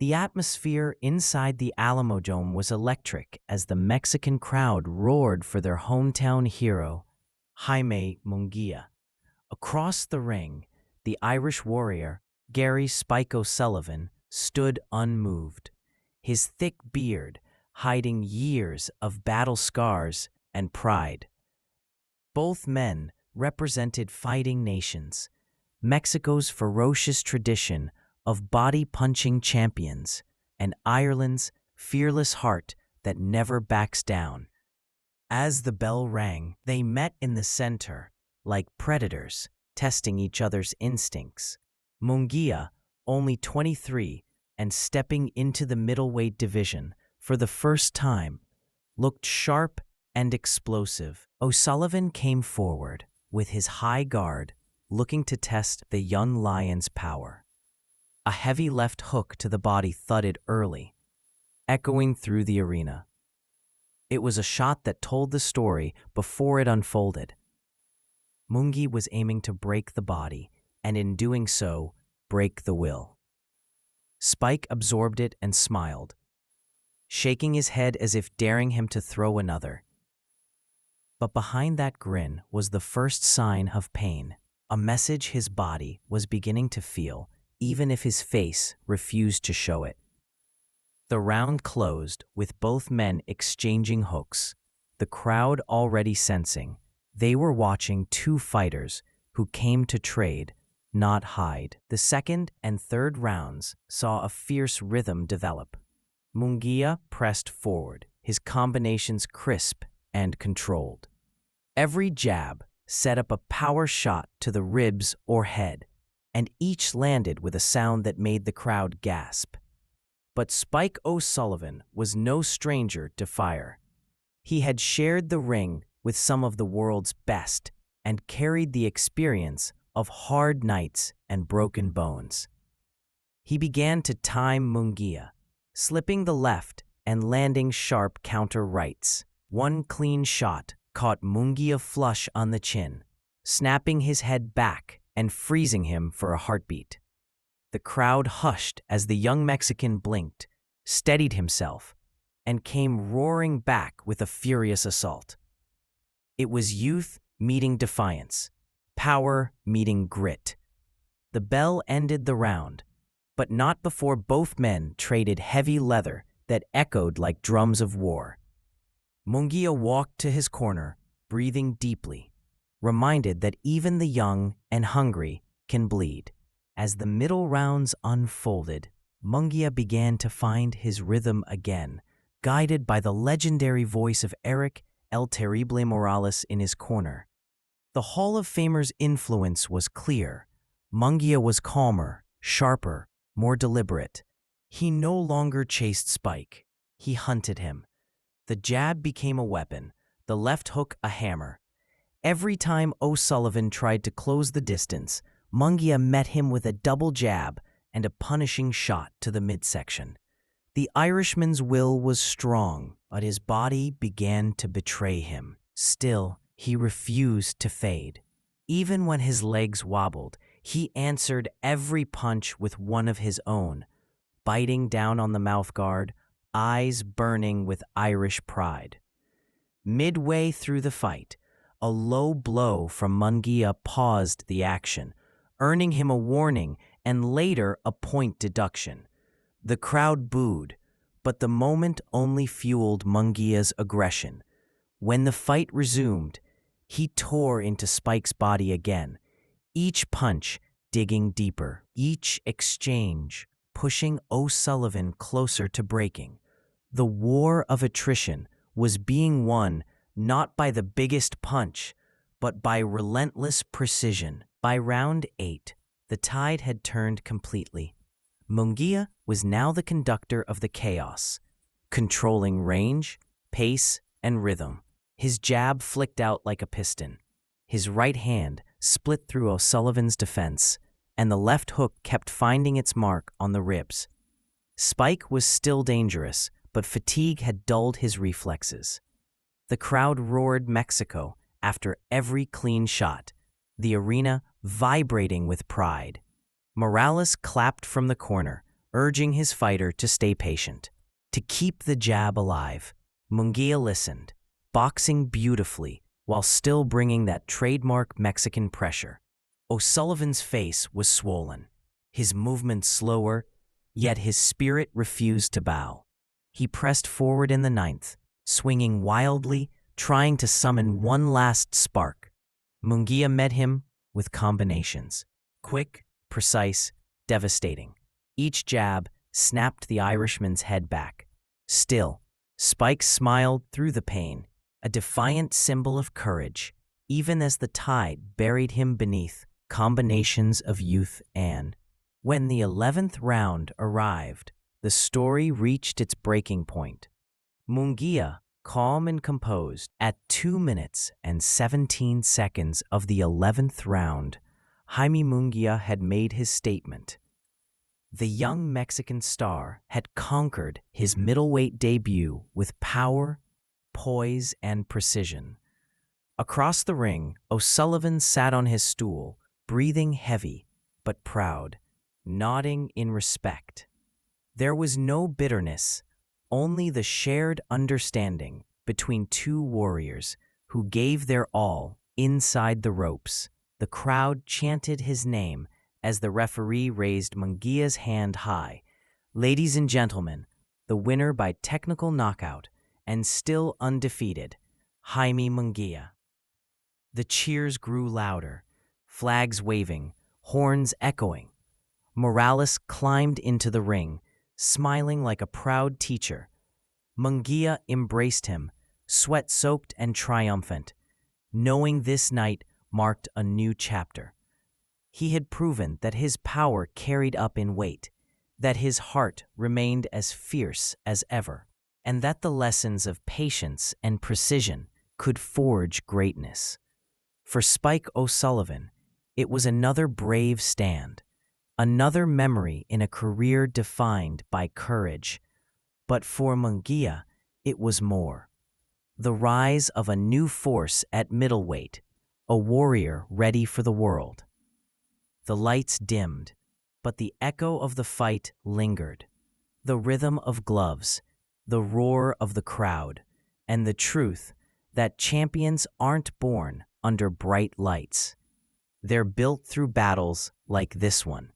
The atmosphere inside the Alamodome was electric as the Mexican crowd roared for their hometown hero, Jaime Munguía. Across the ring, the Irish warrior, Gary "Spike" O'Sullivan, stood unmoved, his thick beard hiding years of battle scars and pride. Both men represented fighting nations, Mexico's ferocious tradition of body-punching champions, and Ireland's fearless heart that never backs down. As the bell rang, they met in the center, like predators, testing each other's instincts. Munguía, only 23 and stepping into the middleweight division for the first time, looked sharp and explosive. O'Sullivan came forward with his high guard, looking to test the young lion's power. A heavy left hook to the body thudded early, echoing through the arena. It was a shot that told the story before it unfolded. Munguía was aiming to break the body, and in doing so, break the will. Spike absorbed it and smiled, shaking his head as if daring him to throw another. But behind that grin was the first sign of pain, a message his body was beginning to feel, even if his face refused to show it. The round closed with both men exchanging hooks, the crowd already sensing they were watching two fighters who came to trade, not hide. The second and third rounds saw a fierce rhythm develop. Munguía pressed forward, his combinations crisp and controlled. Every jab set up a power shot to the ribs or head, and each landed with a sound that made the crowd gasp. But Spike O'Sullivan was no stranger to fire. He had shared the ring with some of the world's best and carried the experience of hard nights and broken bones. He began to time Munguía, slipping the left and landing sharp counter rights. One clean shot caught Munguía flush on the chin, snapping his head back and freezing him for a heartbeat. The crowd hushed as the young Mexican blinked, steadied himself, and came roaring back with a furious assault. It was youth meeting defiance, power meeting grit. The bell ended the round, but not before both men traded heavy leather that echoed like drums of war. Munguía walked to his corner, breathing deeply, reminded that even the young and hungry can bleed. As the middle rounds unfolded, Munguía began to find his rhythm again, guided by the legendary voice of Érik El Terrible Morales in his corner. The Hall of Famer's influence was clear. Munguía was calmer, sharper, more deliberate. He no longer chased Spike. He hunted him. The jab became a weapon, the left hook a hammer. Every time O'Sullivan tried to close the distance, Munguía met him with a double jab and a punishing shot to the midsection. The Irishman's will was strong, but his body began to betray him. Still, he refused to fade. Even when his legs wobbled, he answered every punch with one of his own, biting down on the mouthguard, eyes burning with Irish pride. Midway through the fight, a low blow from Munguía paused the action, earning him a warning and later a point deduction. The crowd booed, but the moment only fueled Munguia's aggression. When the fight resumed, he tore into Spike's body again, each punch digging deeper, each exchange pushing O'Sullivan closer to breaking. The war of attrition was being won not by the biggest punch, but by relentless precision. By round 8, the tide had turned completely. Munguía was now the conductor of the chaos, controlling range, pace, and rhythm. His jab flicked out like a piston. His right hand split through O'Sullivan's defense, and the left hook kept finding its mark on the ribs. Spike was still dangerous, but fatigue had dulled his reflexes. The crowd roared Mexico after every clean shot, the arena vibrating with pride. Morales clapped from the corner, urging his fighter to stay patient, to keep the jab alive. Munguia listened, boxing beautifully while still bringing that trademark Mexican pressure. O'Sullivan's face was swollen, his movements slower, yet his spirit refused to bow. He pressed forward in the ninth, swinging wildly, trying to summon one last spark. Munguia met him with combinations. Quick, precise, devastating. Each jab snapped the Irishman's head back. Still, Spike smiled through the pain, a defiant symbol of courage, even as the tide buried him beneath combinations of youth and... When the 11th round arrived, the story reached its breaking point. Munguia, calm and composed, at 2 minutes and 17 seconds of the 11th round, Jaime Munguía had made his statement. The young Mexican star had conquered his middleweight debut with power, poise, and precision. Across the ring, O'Sullivan sat on his stool, breathing heavy but proud, nodding in respect. There was no bitterness, only the shared understanding between two warriors who gave their all inside the ropes. The crowd chanted his name as the referee raised Munguia's hand high. Ladies and gentlemen, the winner by technical knockout and still undefeated, Jaime Munguía. The cheers grew louder, flags waving, horns echoing. Morales climbed into the ring, smiling like a proud teacher. Munguia embraced him, sweat-soaked and triumphant, knowing this night marked a new chapter. He had proven that his power carried up in weight, that his heart remained as fierce as ever, and that the lessons of patience and precision could forge greatness. For Spike O'Sullivan, it was another brave stand, another memory in a career defined by courage. But for Munguia, it was more. The rise of a new force at middleweight, a warrior ready for the world. The lights dimmed, but the echo of the fight lingered. The rhythm of gloves, the roar of the crowd, and the truth that champions aren't born under bright lights. They're built through battles like this one.